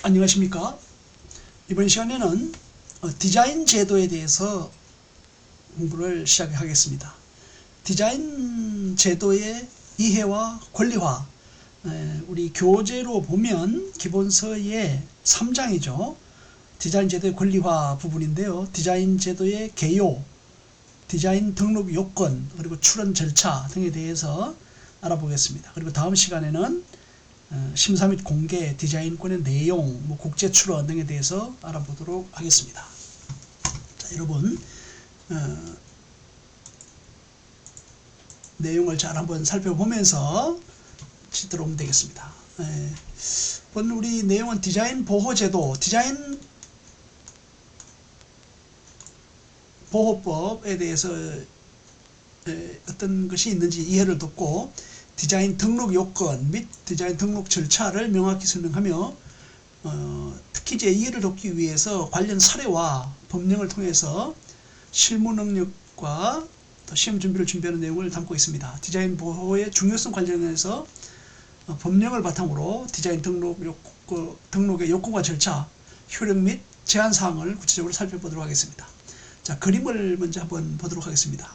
안녕하십니까. 이번 시간에는 디자인 제도에 대해서 공부를 시작하겠습니다. 디자인 제도의 이해와 권리화, 우리 교재로 보면 기본서의 3장이죠. 디자인 제도의 권리화 부분인데요. 디자인 제도의 개요, 디자인 등록 요건, 그리고 출원 절차 등에 대해서 알아보겠습니다. 그리고 다음 시간에는 심사 및 공개, 디자인권의 내용, 국제 출원 등에 대해서 알아보도록 하겠습니다. 자, 여러분 내용을 잘 한번 살펴보면서 들어오면 되겠습니다. 오늘 우리 내용은 디자인 보호제도, 디자인 보호법에 대해서 어떤 것이 있는지 이해를 돕고, 디자인 등록 요건 및 디자인 등록 절차를 명확히 설명하며 특히 이제 이해를 돕기 위해서 관련 사례와 법령을 통해서 실무 능력과 또 시험 준비를 준비하는 내용을 담고 있습니다. 디자인 보호의 중요성 관련해서 법령을 바탕으로 디자인 등록의 요건과 절차, 효력 및 제한 사항을 구체적으로 살펴보도록 하겠습니다. 자, 그림을 먼저 한번 보도록 하겠습니다.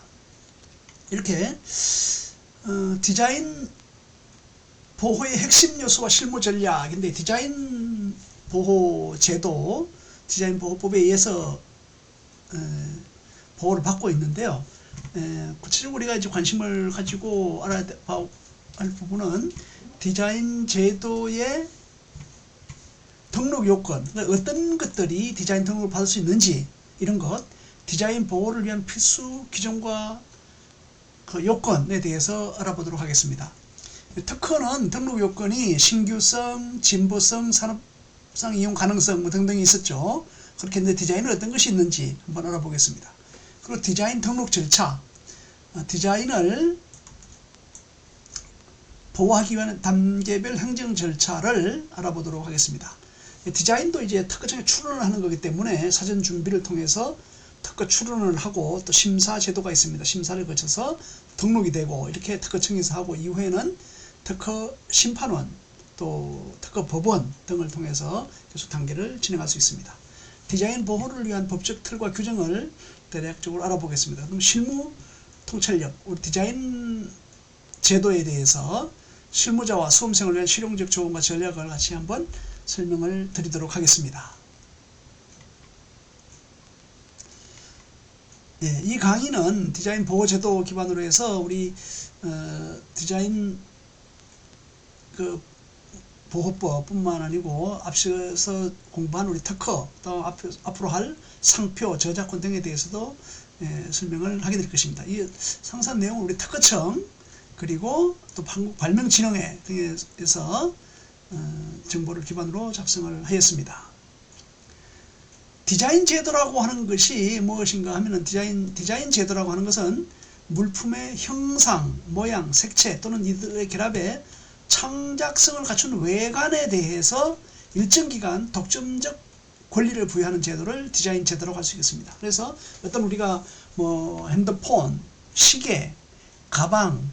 이렇게 디자인 보호의 핵심 요소와 실무 전략인데, 디자인 보호 제도, 디자인 보호법에 의해서 보호를 받고 있는데요. 구체적으로 우리가 이제 관심을 가지고 알아야 할 부분은 디자인 제도의 등록 요건, 그러니까 어떤 것들이 디자인 등록을 받을 수 있는지, 이런 것, 디자인 보호를 위한 필수 규정과 그 요건에 대해서 알아보도록 하겠습니다. 특허는 등록 요건이 신규성, 진보성, 산업상 이용 가능성 등등이 있었죠. 그렇게 했는데 디자인은 어떤 것이 있는지 한번 알아보겠습니다. 그리고 디자인 등록 절차, 디자인을 보호하기 위한 단계별 행정 절차를 알아보도록 하겠습니다. 디자인도 이제 특허청에 출원을 하는 거기 때문에 사전 준비를 통해서 특허 출원을 하고, 또 심사 제도가 있습니다. 심사를 거쳐서 등록이 되고, 이렇게 특허청에서 하고, 이후에는 특허 심판원, 또 특허 법원 등을 통해서 계속 단계를 진행할 수 있습니다. 디자인 보호를 위한 법적 틀과 규정을 대략적으로 알아보겠습니다. 그럼 실무 통찰력, 우리 디자인 제도에 대해서 실무자와 수험생을 위한 실용적 조언과 전략을 같이 한번 설명을 드리도록 하겠습니다. 이 강의는 디자인 보호제도 기반으로 해서 우리 디자인 보호법뿐만 아니고 앞서서 공부한 우리 특허, 또 앞으로 할 상표, 저작권 등에 대해서도 설명을 하게 될 것입니다. 이 상세한 내용은 우리 특허청, 그리고 또 한국발명진흥회 등에서 정보를 기반으로 작성을 하였습니다. 디자인 제도라고 하는 것이 무엇인가 하면은, 디자인 제도라고 하는 것은 물품의 형상, 모양, 색채 또는 이들의 결합에 창작성을 갖춘 외관에 대해서 일정 기간 독점적 권리를 부여하는 제도를 디자인 제도라고 할 수 있겠습니다. 그래서 어떤 우리가 핸드폰, 시계, 가방,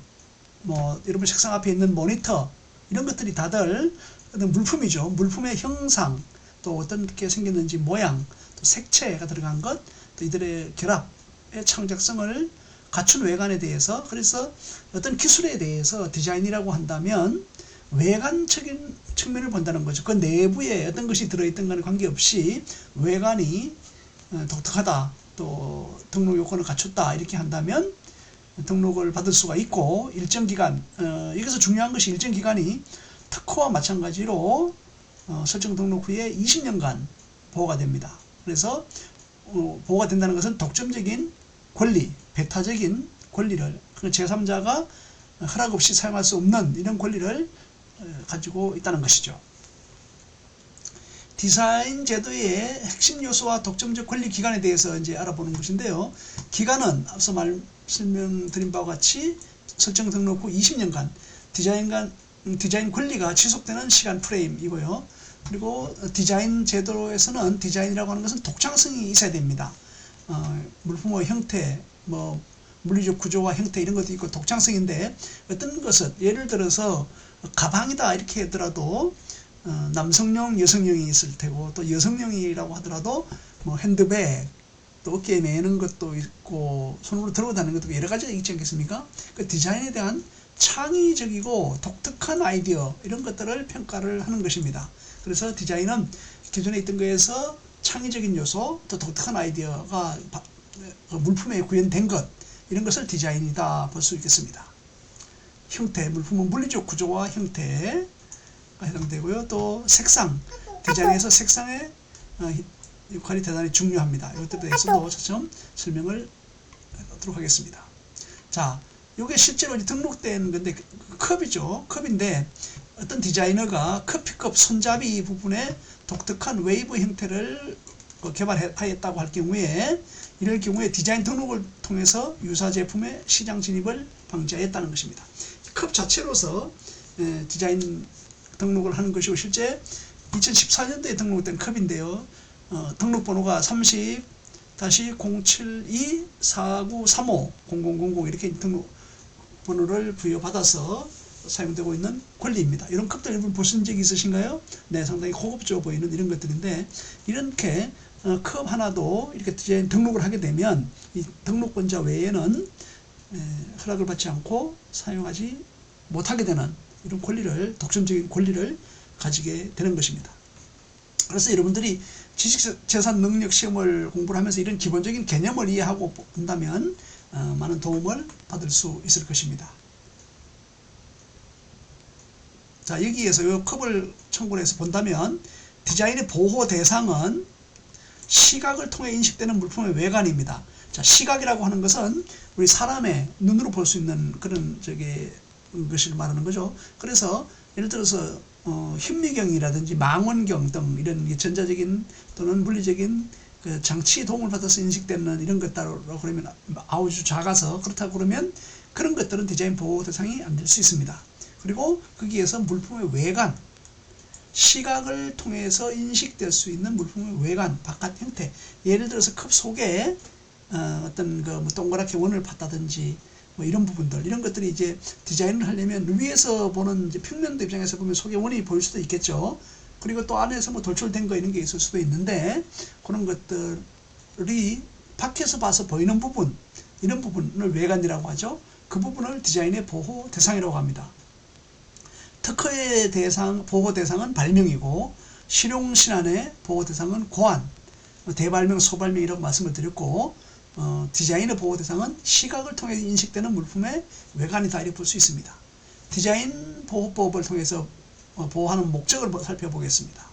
여러분 책상 앞에 있는 모니터, 이런 것들이 다들 어떤 물품이죠. 물품의 형상, 또 어떻게 생겼는지 모양, 또 색채가 들어간 것, 또 이들의 결합의 창작성을 갖춘 외관에 대해서, 그래서 어떤 기술에 대해서 디자인이라고 한다면 외관적인 측면을 본다는 거죠. 그 내부에 어떤 것이 들어있던 것과는 관계없이 외관이 독특하다, 또 등록 요건을 갖췄다, 이렇게 한다면 등록을 받을 수가 있고, 일정 기간, 여기서 중요한 것이 일정 기간이 특허와 마찬가지로 설정 등록 후에 20년간 보호가 됩니다. 그래서 보호가 된다는 것은 독점적인 권리, 배타적인 권리를, 제3자가 허락 없이 사용할 수 없는 이런 권리를 가지고 있다는 것이죠. 디자인 제도의 핵심 요소와 독점적 권리 기간에 대해서 이제 알아보는 것인데요. 기간은 앞서 설명드린 바와 같이 설정 등록 후 20년간 디자인 권리가 지속되는 시간 프레임이고요. 그리고 디자인 제도에서는 디자인이라고 하는 것은 독창성이 있어야 됩니다. 물품의 형태, 물리적 구조와 형태, 이런 것도 있고 독창성인데, 어떤 것은 예를 들어서 가방이다 이렇게 하더라도 남성용, 여성용이 있을 테고, 또 여성용이라고 하더라도 뭐 핸드백, 또 어깨에 매는 것도 있고 손으로 들고 다니는 것도 여러 가지가 있지 않겠습니까? 그 디자인에 대한 창의적이고 독특한 아이디어, 이런 것들을 평가를 하는 것입니다. 그래서 디자인은 기존에 있던 거에서 창의적인 요소, 또 독특한 아이디어가 물품에 구현된 것, 이런 것을 디자인이다 볼 수 있겠습니다. 형태, 물품은 물리적 구조와 형태가 해당되고요. 또 색상, 디자인에서 색상의 역할이 대단히 중요합니다. 이것들에 대해서도 차츰 설명을 하도록 하겠습니다. 자, 이게 실제로 등록된 건데 컵이죠. 컵인데 어떤 디자이너가 커피컵 손잡이 부분에 독특한 웨이브 형태를 개발하였다고 할 경우에, 이럴 경우에 디자인 등록을 통해서 유사 제품의 시장 진입을 방지하였다는 것입니다. 컵 자체로서 디자인 등록을 하는 것이고, 실제 2014년도에 등록된 컵인데요. 등록번호가 30-072-4935-0000 이렇게 등록번호를 부여받아서 사용되고 있는 권리입니다. 이런 컵들 여러분 보신 적이 있으신가요? 네, 상당히 고급져 보이는 이런 것들인데, 이렇게 컵 하나도 이렇게 디자인 등록을 하게 되면 이 등록권자 외에는 허락을 받지 않고 사용하지 못하게 되는 이런 권리를, 독점적인 권리를 가지게 되는 것입니다. 그래서 여러분들이 지식재산 능력 시험을 공부를 하면서 이런 기본적인 개념을 이해하고 본다면 많은 도움을 받을 수 있을 것입니다. 자, 여기에서 이 컵을 참고해서 본다면 디자인의 보호 대상은 시각을 통해 인식되는 물품의 외관입니다. 자, 시각이라고 하는 것은 우리 사람의 눈으로 볼 수 있는 그런 것을 말하는 거죠. 그래서 예를 들어서 현미경이라든지 망원경 등 이런 전자적인 또는 물리적인 그 장치의 도움을 받아서 인식되는 이런 것들로 그러면 아주 작아서, 그렇다고 그러면 그런 것들은 디자인 보호 대상이 안 될 수 있습니다. 그리고 거기에서 물품의 외관, 시각을 통해서 인식될 수 있는 물품의 외관, 바깥 형태, 예를 들어서 컵 속에 어떤 뭐 동그랗게 원을 팠다든지 뭐 이런 부분들, 이런 것들이 이제 디자인을 하려면 위에서 보는 이제 평면도 입장에서 보면 속에 원이 보일 수도 있겠죠. 그리고 또 안에서 뭐 돌출된 거 이런 게 있을 수도 있는데, 그런 것들이 밖에서 봐서 보이는 부분, 이런 부분을 외관이라고 하죠. 그 부분을 디자인의 보호 대상이라고 합니다. 특허의 보호 대상은 발명이고, 실용신안의 보호 대상은 고안, 대발명, 소발명이라고 말씀을 드렸고, 디자인의 보호 대상은 시각을 통해 인식되는 물품의 외관이다, 이렇게 볼 수 있습니다. 디자인 보호법을 통해서 보호하는 목적을 살펴보겠습니다.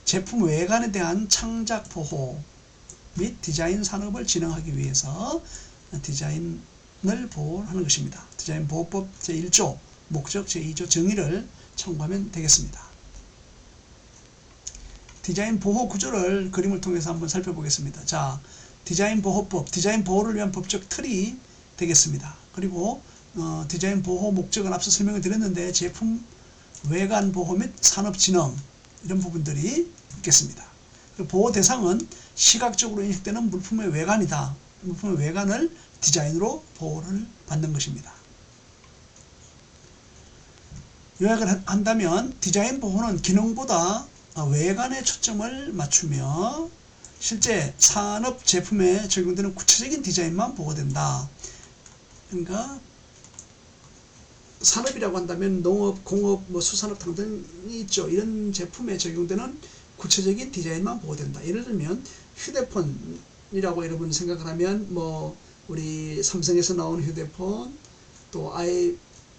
제품 외관에 대한 창작 보호 및 디자인 산업을 진흥하기 위해서 디자인을 보호하는 것입니다. 디자인 보호법 제1조 목적 제2조 정의를 참고하면 되겠습니다. 디자인 보호 구조를 그림을 통해서 한번 살펴보겠습니다. 자, 디자인 보호법, 디자인 보호를 위한 법적 틀이 되겠습니다. 그리고 디자인 보호 목적은 앞서 설명을 드렸는데, 제품 외관 보호 및 산업 진흥, 이런 부분들이 있겠습니다. 보호 대상은 시각적으로 인식되는 물품의 외관이다. 물품의 외관을 디자인으로 보호를 받는 것입니다. 요약을 한다면 디자인 보호는 기능보다 외관에 초점을 맞추며 실제 산업 제품에 적용되는 구체적인 디자인만 보호된다. 그러니까 산업이라고 한다면 농업, 공업, 수산업 등등이 있죠. 이런 제품에 적용되는 구체적인 디자인만 보호된다. 예를 들면 휴대폰이라고 여러분 생각을 하면 우리 삼성에서 나온 휴대폰, 또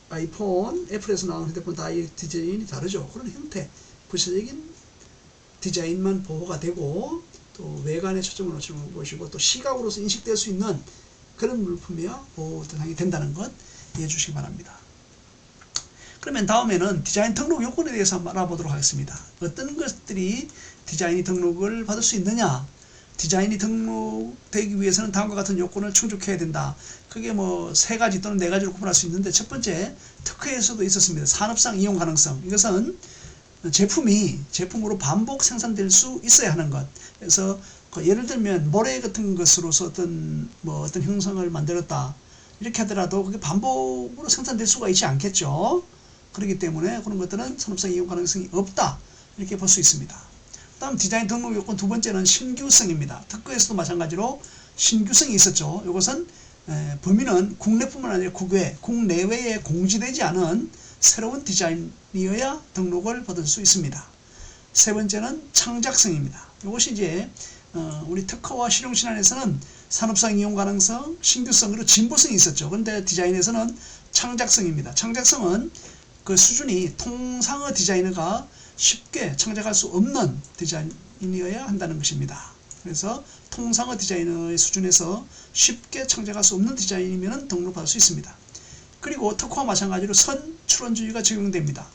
아이폰, 애플에서 나온 휴대폰 다 이 디자인이 다르죠. 그런 형태, 구체적인 디자인만 보호가 되고, 또 외관에 초점을 맞추는 것이고, 또 시각으로서 인식될 수 있는 그런 물품이야 보호 대상이 된다는 것 이해해 주시기 바랍니다. 그러면 다음에는 디자인 등록 요건에 대해서 한번 알아보도록 하겠습니다. 어떤 것들이 디자인이 등록을 받을 수 있느냐? 디자인이 등록되기 위해서는 다음과 같은 요건을 충족해야 된다. 그게 3가지 또는 4가지로 구분할 수 있는데, 첫 번째, 특허에서도 있었습니다. 산업상 이용 가능성. 이것은 제품으로 반복 생산될 수 있어야 하는 것. 그래서 예를 들면 모래 같은 것으로서 어떤 형성을 만들었다, 이렇게 하더라도 그게 반복으로 생산될 수가 있지 않겠죠. 그렇기 때문에 그런 것들은 산업상 이용 가능성이 없다. 이렇게 볼 수 있습니다. 다음 디자인 등록 요건 두 번째는 신규성입니다. 특허에서도 마찬가지로 신규성이 있었죠. 이것은 범위는 국내뿐만 아니라 국내외에 공지되지 않은 새로운 디자인이어야 등록을 받을 수 있습니다. 세 번째는 창작성입니다. 이것이 이제 우리 특허와 실용신안에서는 산업상 이용 가능성, 신규성, 그리고 진보성이 있었죠. 그런데 디자인에서는 창작성입니다. 창작성은 그 수준이 통상의 디자이너가 쉽게 창작할 수 없는 디자인이어야 한다는 것입니다. 그래서 통상의 디자이너의 수준에서 쉽게 창작할 수 없는 디자인이면 등록받을 수 있습니다. 그리고 특허와 마찬가지로 선출원주의가 적용됩니다.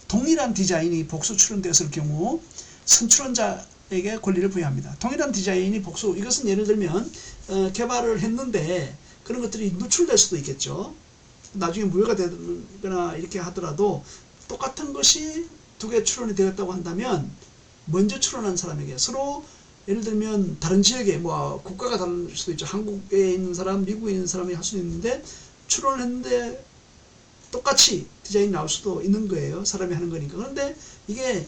동일한 디자인이 복수 출원되었을 경우 선출원자에게 권리를 부여합니다. 동일한 디자인이 복수, 이것은 예를 들면 개발을 했는데 그런 것들이 누출될 수도 있겠죠. 나중에 무효가 되거나 이렇게 하더라도 똑같은 것이 두 개 출원이 되었다고 한다면 먼저 출원한 사람에게 서로 예를 들면 다른 지역에 뭐 국가가 다를 수도 있죠. 한국에 있는 사람, 미국에 있는 사람이 할 수도 있는데 출원을 했는데 똑같이 디자인이 나올 수도 있는 거예요. 사람이 하는 거니까. 그런데 이게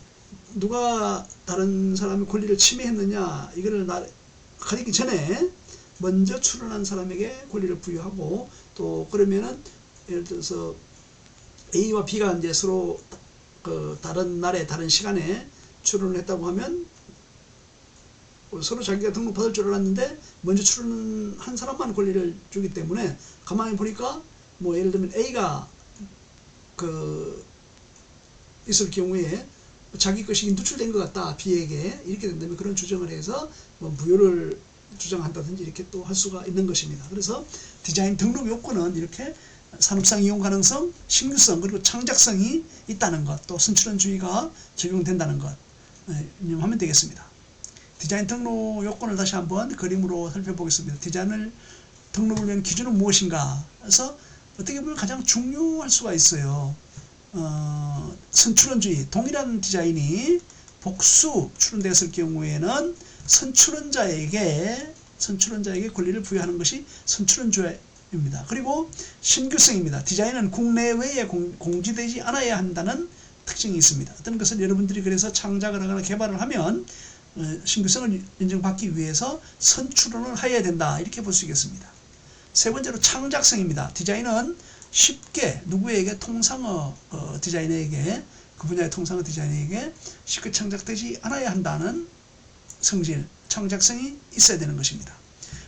누가 다른 사람의 권리를 침해했느냐, 이거를 가리기 전에 먼저 출원한 사람에게 권리를 부여하고, 또 그러면은 예를 들어서 A와 B가 이제 서로 그 다른 날에 다른 시간에 출원을 했다고 하면 서로 자기가 등록받을 줄 알았는데 먼저 출원한 사람만 권리를 주기 때문에 가만히 보니까 뭐 예를 들면 A가 그 있을 경우에 자기 것이 누출된 것 같다, B에게 이렇게 된다면 그런 주장을 해서 뭐 무효를 주장한다든지 이렇게 또 할 수가 있는 것입니다. 그래서 디자인 등록 요건은 이렇게 산업상 이용 가능성, 신규성, 그리고 창작성이 있다는 것, 또 선출원주의가 적용된다는 것 유념하면 되겠습니다. 디자인 등록 요건을 다시 한번 그림으로 살펴보겠습니다. 디자인을 등록을 위한 기준은 무엇인가? 그래서 어떻게 보면 가장 중요할 수가 있어요. 선출원주의, 동일한 디자인이 복수 출원되었을 경우에는 선출원자에게 권리를 부여하는 것이 선출원주의입니다. 그리고 신규성입니다. 디자인은 국내외에 공지되지 않아야 한다는 특징이 있습니다. 어떤 것을 여러분들이 그래서 창작을 하거나 개발을 하면 신규성을 인정받기 위해서 선출원을 해야 된다, 이렇게 볼 수 있겠습니다. 세 번째로 창작성입니다. 디자인은 쉽게 누구에게 통상의 디자이너에게, 그 분야의 통상의 디자이너에게 쉽게 창작되지 않아야 한다는 성질, 창작성이 있어야 되는 것입니다.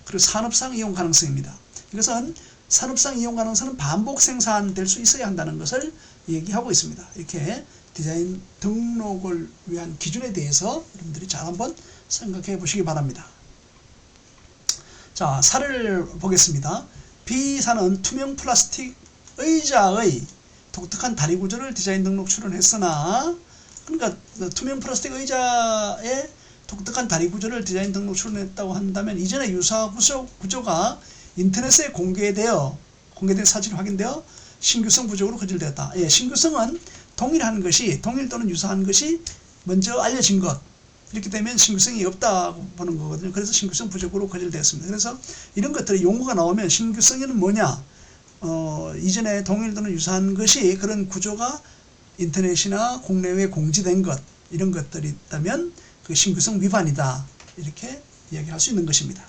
그리고 산업상 이용 가능성입니다. 이것은 산업상 이용 가능성은 반복 생산될 수 있어야 한다는 것을 얘기하고 있습니다. 이렇게 디자인 등록을 위한 기준에 대해서 여러분들이 잘 한번 생각해 보시기 바랍니다. 자, 사례를 보겠습니다. B사는 투명 플라스틱 의자의 독특한 다리 구조를 디자인 등록 출원했으나, 그러니까 투명 플라스틱 의자의 독특한 다리 구조를 디자인 등록 출원했다고 한다면 이전에 유사 구조가 인터넷에 공개된 사실이 확인되어 신규성 부족으로 거절되었다. 예, 신규성은 동일 또는 유사한 것이 먼저 알려진 것, 이렇게 되면 신규성이 없다고 보는 거거든요. 그래서 신규성 부족으로 거절되었습니다. 그래서 이런 것들이 용어가 나오면 신규성에는 뭐냐, 이전에 동일 또는 유사한 것이 그런 구조가 인터넷이나 국내외에 공지된 것, 이런 것들이 있다면 그 신규성 위반이다, 이렇게 이야기할 수 있는 것입니다.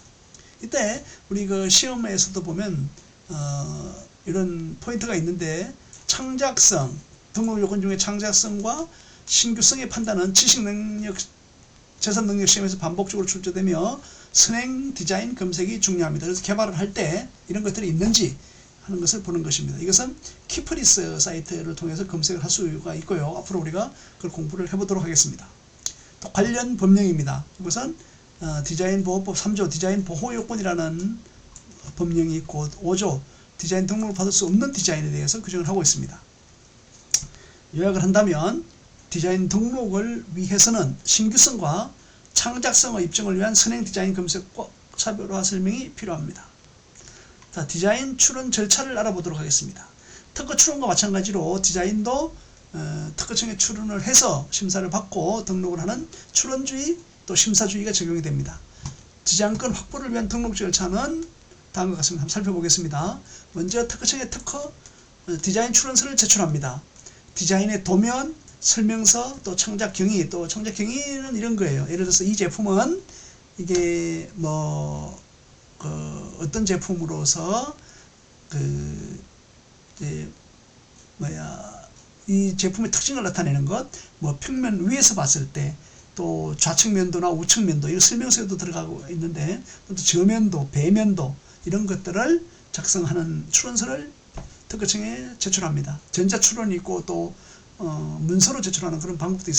이때 우리 그 시험에서도 보면 이런 포인트가 있는데, 창작성, 등록 요건 중에 창작성과 신규성의 판단은 지식능력, 재산능력 시험에서 반복적으로 출제되며 선행 디자인 검색이 중요합니다. 그래서 개발을 할 때 이런 것들이 있는지 하는 것을 보는 것입니다. 이것은 키프리스 사이트를 통해서 검색을 할 수가 있고요. 앞으로 우리가 그걸 공부를 해보도록 하겠습니다. 또 관련 법령입니다. 이것은 디자인보호법 3조 디자인 보호요건이라는 법령이 있고, 5조 디자인 등록을 받을 수 없는 디자인에 대해서 규정을 하고 있습니다. 요약을 한다면 디자인 등록을 위해서는 신규성과 창작성의 입증을 위한 선행 디자인 검색과 차별화 설명이 필요합니다. 자, 디자인 출원 절차를 알아보도록 하겠습니다. 특허 출원과 마찬가지로 디자인도 특허청에 출원을 해서 심사를 받고 등록을 하는 출원주의 또 심사주의가 적용이 됩니다. 디자인권 확보를 위한 등록 절차는 다음과 같습니다. 한번 살펴보겠습니다. 먼저 특허청에 디자인 출원서를 제출합니다. 디자인의 도면, 설명서, 또 창작 경위, 또 창작 경위는 이런 거예요. 예를 들어서 이 제품은 이게 뭐 어떤 제품으로서 이제 이 제품의 특징을 나타내는 것, 뭐 평면 위에서 봤을 때, 또 좌측면도나 우측면도, 이거 설명서에도 들어가고 있는데, 또 저면도, 배면도, 이런 것들을 작성하는 추론서를 특허청에 제출합니다. 전자추론이 있고 또 문서로 제출하는 그런 방법도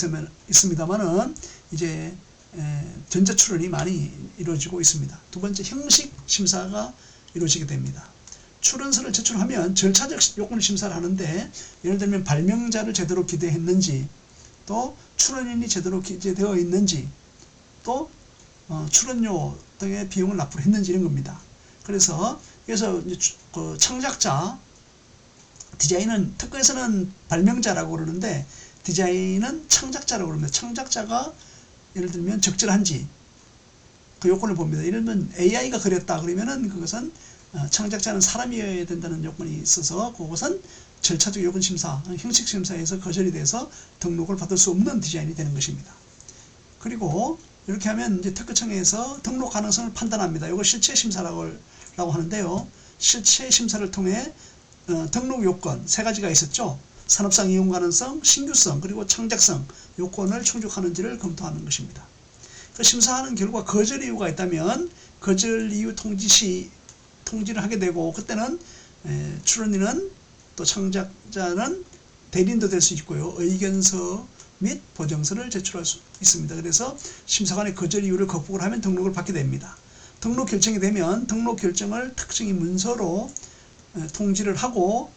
있습니다만은 이제 전자추론이 많이 이루어지고 있습니다. 두 번째, 형식 심사가 이루어지게 됩니다. 추론서를 제출하면 절차적 요건을 심사를 하는데, 예를 들면 발명자를 제대로 기재했는지, 또 출원인이 제대로 기재되어 있는지, 또 출원료 등의 비용을 납부를 했는지, 이런 겁니다. 그래서 그 창작자, 디자인은 특허에서는 발명자라고 그러는데 디자인은 창작자라고 그럽니다. 창작자가 예를 들면 적절한지 그 요건을 봅니다. 예를 들면 AI가 그렸다 그러면은 그것은 창작자는 사람이어야 된다는 요건이 있어서 그것은 절차적 요건 심사, 형식 심사에서 거절이 돼서 등록을 받을 수 없는 디자인이 되는 것입니다. 그리고 이렇게 하면 이제 특허청에서 등록 가능성을 판단합니다. 이걸 실체 심사라고 하는데요. 실체 심사를 통해 등록 요건 세 가지가 있었죠. 산업상 이용 가능성, 신규성, 그리고 창작성 요건을 충족하는지를 검토하는 것입니다. 그 심사하는 결과 거절 이유가 있다면 거절 이유 통지를 하게 되고, 그때는 출원인은 또 창작자는 대리인도 될 수 있고요. 의견서 및 보정서를 제출할 수 있습니다. 그래서 심사관의 거절 이유를 극복을 하면 등록을 받게 됩니다. 등록 결정이 되면 등록 결정을 특정인 문서로 통지를 하고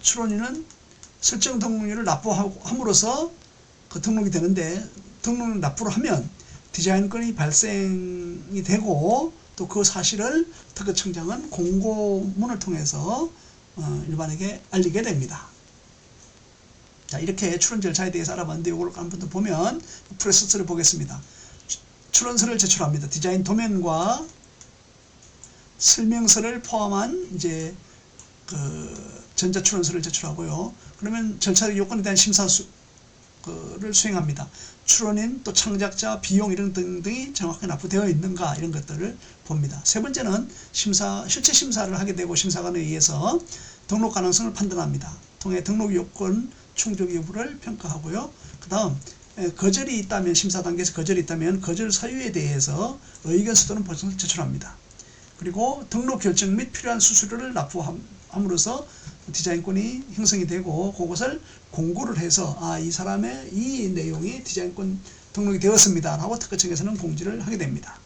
출원인은 설정 등록료를 납부함으로써 그 등록이 되는데, 등록을 납부를 하면 디자인권이 발생이 되고, 또 그 사실을 특허청장은 공고문을 통해서 일반에게 알리게 됩니다. 자, 이렇게 출원 절차에 대해서 알아봤는데, 이걸 한번 더 보면 프로세스를 보겠습니다. 출원서를 제출합니다. 디자인 도면과 설명서를 포함한 이제 전자출원서를 제출하고요. 그러면 절차적 요건에 대한 심사를 수행합니다. 출원인, 또 창작자, 비용 이런 등등이 정확하게 납부되어 있는가, 이런 것들을 봅니다. 세 번째는 실체 심사를 하게 되고 심사관에 의해서 등록 가능성을 판단합니다. 통해 등록 요건 충족 여부를 평가하고요. 그 다음 거절이 있다면, 심사 단계에서 거절이 있다면 거절 사유에 대해서 의견서 또는 보증서를 제출합니다. 그리고 등록 결정 및 필요한 수수료를 납부함으로써 디자인권이 형성이 되고, 그것을 공고를 해서 이 사람의 이 내용이 디자인권 등록이 되었습니다 라고 특허청에서는 공지를 하게 됩니다.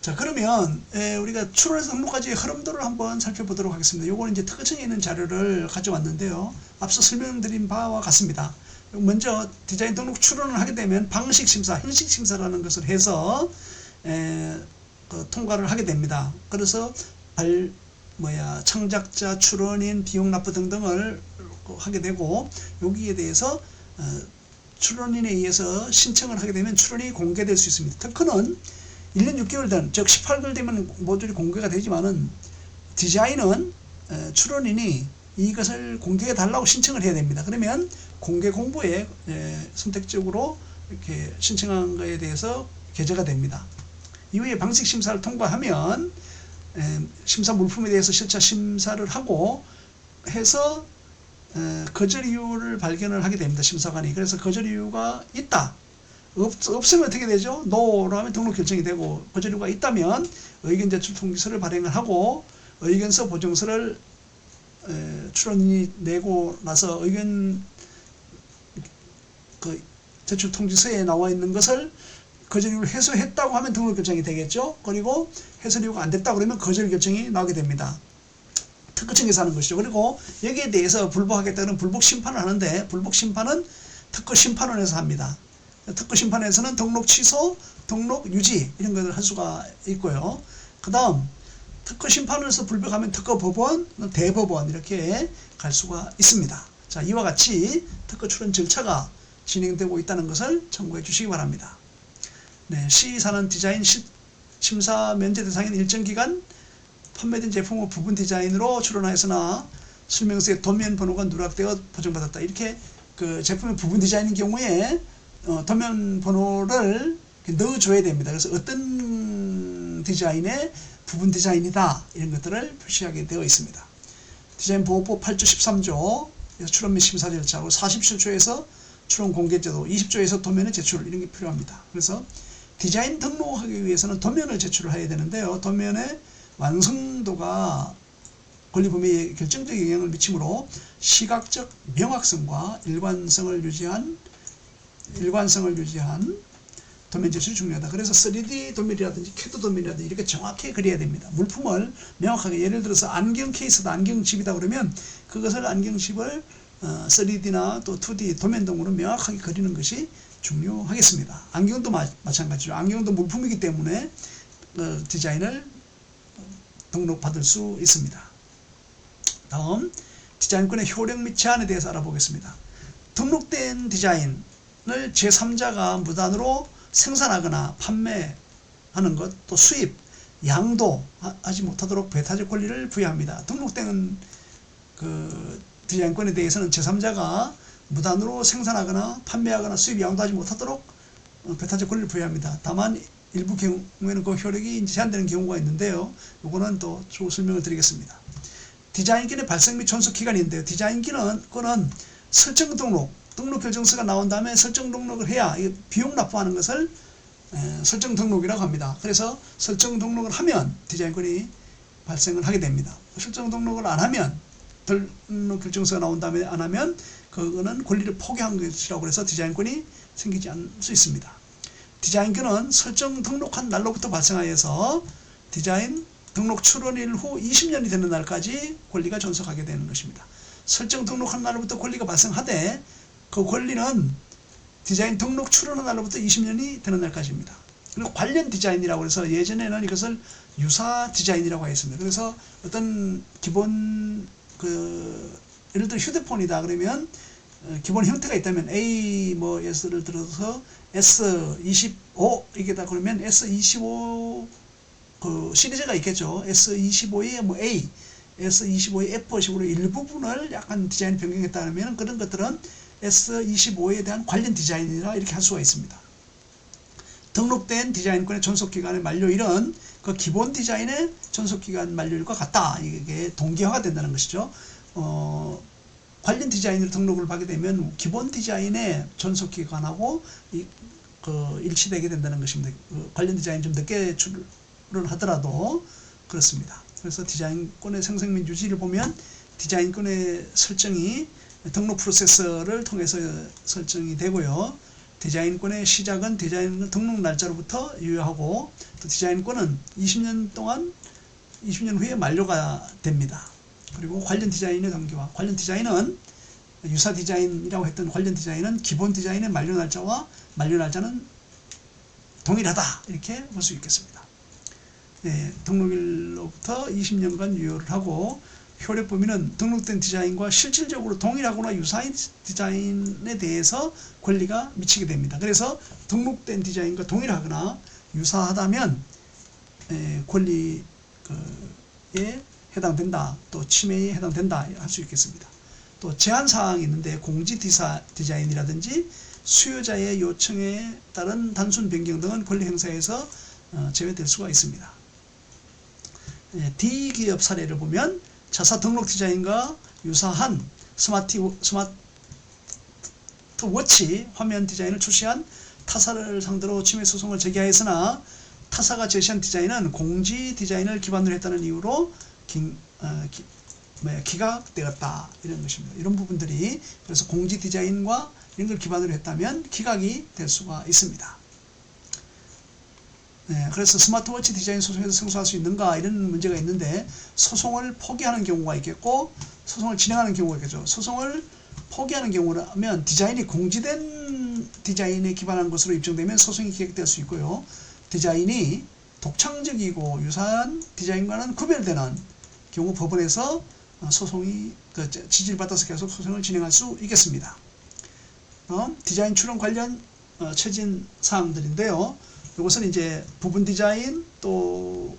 자, 그러면 우리가 출원에서 등록까지의 흐름도를 한번 살펴보도록 하겠습니다. 요거는 이제 특허청에 있는 자료를 가져왔는데요. 앞서 설명드린 바와 같습니다. 먼저 디자인 등록 출원을 하게 되면 방식 심사, 형식 심사라는 것을 해서 통과를 하게 됩니다. 그래서 창작자, 출원인, 비용 납부 등등을 하게 되고, 여기에 대해서 출원인에 의해서 신청을 하게 되면 출원이 공개될 수 있습니다. 특허는 1년 6개월 된, 즉 18개월 되면 모듈이 공개가 되지만은 디자인은 출원인이 이것을 공개해 달라고 신청을 해야 됩니다. 그러면 공개 공부에 선택적으로 이렇게 신청한 것에 대해서 게재가 됩니다. 이후에 방식 심사를 통과하면 심사 물품에 대해서 실차 심사를 하고 해서 거절 이유를 발견을 하게 됩니다. 심사관이. 그래서 거절 이유가 있다, 없으면 어떻게 되죠? 노로 하면 등록 결정이 되고, 거절 이유가 있다면 의견 제출 통지서를 발행을 하고, 의견서 보정서를 출원인이 내고 나서 의견 제출 통지서에 나와 있는 것을 거절 이유를 해소했다고 하면 등록 결정이 되겠죠. 그리고 해소 이유가 안 됐다고 그러면 거절 결정이 나오게 됩니다. 특허청에서 하는 것이죠. 그리고 여기에 대해서 불복하겠다는 불복 심판을 하는데, 불복 심판은 특허 심판원에서 합니다. 특허 심판에서는 등록 취소, 등록 유지 이런 것을 할 수가 있고요. 그 다음 특허 심판원에서 불복하면 특허 법원, 대법원 이렇게 갈 수가 있습니다. 자, 이와 같이 특허 출원 절차가 진행되고 있다는 것을 참고해 주시기 바랍니다. 네, 시사는 디자인 심사 면제 대상인 일정 기간 판매된 제품의 부분 디자인으로 출원하였으나 설명서에 도면 번호가 누락되어 보정받았다. 이렇게 그 제품의 부분 디자인인 경우에 도면 번호를 넣어줘야 됩니다. 그래서 어떤 디자인의 부분 디자인이다 이런 것들을 표시하게 되어 있습니다. 디자인보호법 8조 13조 출원 및 심사 절차로 47조에서 출원 공개제도 20조에서 도면의 제출 이런 게 필요합니다. 그래서 디자인 등록하기 위해서는 도면을 제출을 해야 되는데요. 도면의 완성도가 권리 범위에 결정적 영향을 미치므로 시각적 명확성과 일관성을 유지한 도면 제출이 중요하다. 그래서 3D 도면이라든지 CAD 도면이라든지 이렇게 정확히 그려야 됩니다. 물품을 명확하게, 예를 들어서 안경 케이스다, 안경집이다 그러면 그것을 안경집을 3D나 또 2D 도면 등으로 명확하게 그리는 것이 중요하겠습니다. 안경도 마찬가지죠. 안경도 물품이기 때문에 디자인을 등록받을 수 있습니다. 다음, 디자인권의 효력 및 제한에 대해서 알아보겠습니다. 등록된 디자인을 제3자가 무단으로 생산하거나 판매하는 것, 또 수입, 양도하지 못하도록 배타적 권리를 부여합니다. 등록된 그 디자인권에 대해서는 제3자가 무단으로 생산하거나 판매하거나 수입, 양도하지 못하도록 배타적 권리를 부여합니다. 다만 일부 경우에는 그 효력이 제한되는 경우가 있는데요. 이거는 또 추후 설명을 드리겠습니다. 디자인권의 발생 및 존속 기간인데요. 디자인권은 설정 등록 결정서가 나온 다음에 설정 등록을 해야 비용 납부하는 것을 설정 등록이라고 합니다. 그래서 설정 등록을 하면 디자인권이 발생을 하게 됩니다. 설정 등록을 안 하면, 등록 결정서가 나온 다음에 안 하면 그거는 권리를 포기한 것이라고 해서 디자인권이 생기지 않을 수 있습니다. 디자인권은 설정 등록한 날로부터 발생하여서 디자인 등록 출원일 후 20년이 되는 날까지 권리가 존속하게 되는 것입니다. 설정 등록한 날로부터 권리가 발생하되 그 권리는 디자인 등록 출원한 날로부터 20년이 되는 날까지입니다. 그리고 관련 디자인이라고 해서 예전에는 이것을 유사 디자인이라고 했습니다. 그래서 어떤 기본 예를 들어 휴대폰이다 그러면 기본 형태가 있다면 A 예를 들어서 S25 이게다 그러면 S25 시리즈가 있겠죠. S25의 A, S25의 F식으로 일부분을 약간 디자인 변경했다 그러면 그런 것들은 S25에 대한 관련 디자인이라 이렇게 할 수가 있습니다. 등록된 디자인권의 존속기간의 만료일은 그 기본 디자인의 존속기간 만료일과 같다. 이게 동기화가 된다는 것이죠. 관련 디자인으로 등록을 받게 되면 기본 디자인의 존속기간하고 일치되게 된다는 것입니다. 관련 디자인 좀 늦게 출원하더라도 그렇습니다. 그래서 디자인권의 생성 및 유지를 보면 디자인권의 설정이 등록 프로세서를 통해서 설정이 되고요. 디자인권의 시작은 디자인 등록 날짜로부터 유효하고 또 디자인권은 20년 후에 만료가 됩니다. 그리고 관련 디자인의 동기화, 관련 디자인은 유사 디자인이라고 했던 관련 디자인은 기본 디자인의 만료 날짜와 만료 날짜는 동일하다 이렇게 볼 수 있겠습니다. 네, 등록일로부터 20년간 유효를 하고 효력 범위는 등록된 디자인과 실질적으로 동일하거나 유사한 디자인에 대해서 권리가 미치게 됩니다. 그래서 등록된 디자인과 동일하거나 유사하다면 권리에 해당된다, 또 침해에 해당된다 할 수 있겠습니다. 또 제한사항이 있는데 공지 디자인이라든지 수요자의 요청에 따른 단순 변경 등은 권리 행사에서 제외될 수가 있습니다. D기업 사례를 보면 자사 등록 디자인과 유사한 스마트워치 화면 디자인을 출시한 타사를 상대로 침해 소송을 제기하였으나 타사가 제시한 디자인은 공지 디자인을 기반으로 했다는 이유로 기각되었다 이런 것입니다. 이런 부분들이 그래서 공지 디자인과 이런 걸 기반으로 했다면 기각이 될 수가 있습니다. 네, 그래서 스마트워치 디자인 소송에서 승소할 수 있는가 이런 문제가 있는데 소송을 포기하는 경우가 있겠고 소송을 진행하는 경우가 있겠죠. 소송을 포기하는 경우라면 디자인이 공지된 디자인에 기반한 것으로 입증되면 소송이 기각될 수 있고요. 디자인이 독창적이고 유사한 디자인과는 구별되는 경우 법원에서 소송이 지지를 받아서 계속 소송을 진행할 수 있겠습니다. 디자인 출원 관련 최진 사항들인데요. 이것은 이제 부분 디자인, 또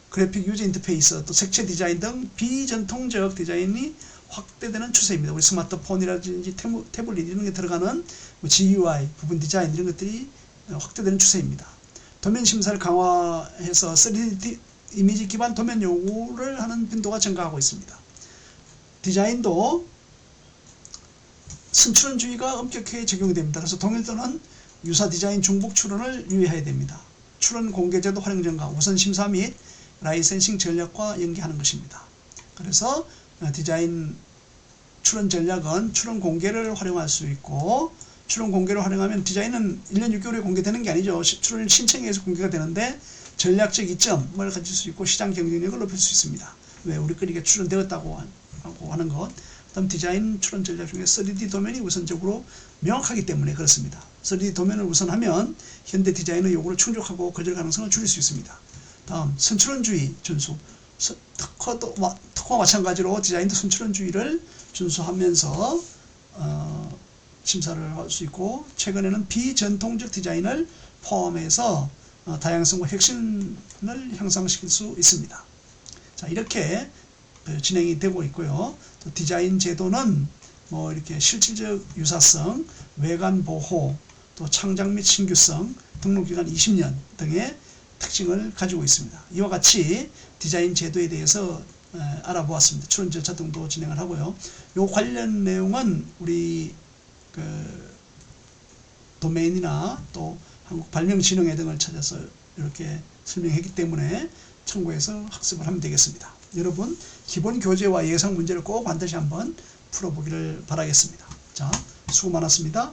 그래픽 유저 인터페이스, 또 색채 디자인 등 비전통적 디자인이 확대되는 추세입니다. 우리 스마트폰이라든지 태블릿 이런 게 들어가는 GUI, 부분 디자인 이런 것들이 확대되는 추세입니다. 도면 심사를 강화해서 3D 이미지 기반 도면 요구를 하는 빈도가 증가하고 있습니다. 디자인도 선출원주의가 엄격하게 적용됩니다. 그래서 동일도는 유사 디자인 중복 출원을 유의해야 됩니다. 출원 공개제도 활용 증가, 우선 심사 및 라이센싱 전략과 연계하는 것입니다. 그래서 디자인 출원 전략은 출원 공개를 활용할 수 있고, 출원 공개를 활용하면 디자인은 1년 6개월에 공개되는 게 아니죠. 출원을 신청해서 공개가 되는데 전략적 이점을 가질 수 있고 시장 경쟁력을 높일 수 있습니다. 왜? 우리 거리가 출원되었다고 하는 것. 그다음 디자인 출원 전략 중에 3D 도면이 우선적으로 명확하기 때문에 그렇습니다. 3D 도면을 우선하면 현대 디자인의 요구를 충족하고 거절 가능성을 줄일 수 있습니다. 다음 선출원주의 준수. 특허와 마찬가지로 디자인도 선출원주의를 준수하면서 심사를 할 수 있고, 최근에는 비전통적 디자인을 포함해서 다양성과 혁신을 향상시킬 수 있습니다. 자, 이렇게 진행이 되고 있고요. 또 디자인 제도는 뭐 이렇게 실질적 유사성, 외관 보호, 또 창작 및 신규성, 등록기간 20년 등의 특징을 가지고 있습니다. 이와 같이 디자인 제도에 대해서 알아보았습니다. 출원 절차 등도 진행을 하고요. 요 관련 내용은 우리 도메인이나 또 한국발명진흥회 등을 찾아서 이렇게 설명했기 때문에 참고해서 학습을 하면 되겠습니다. 여러분, 기본 교재와 예상 문제를 꼭 반드시 한번 풀어보기를 바라겠습니다. 자, 수고 많았습니다.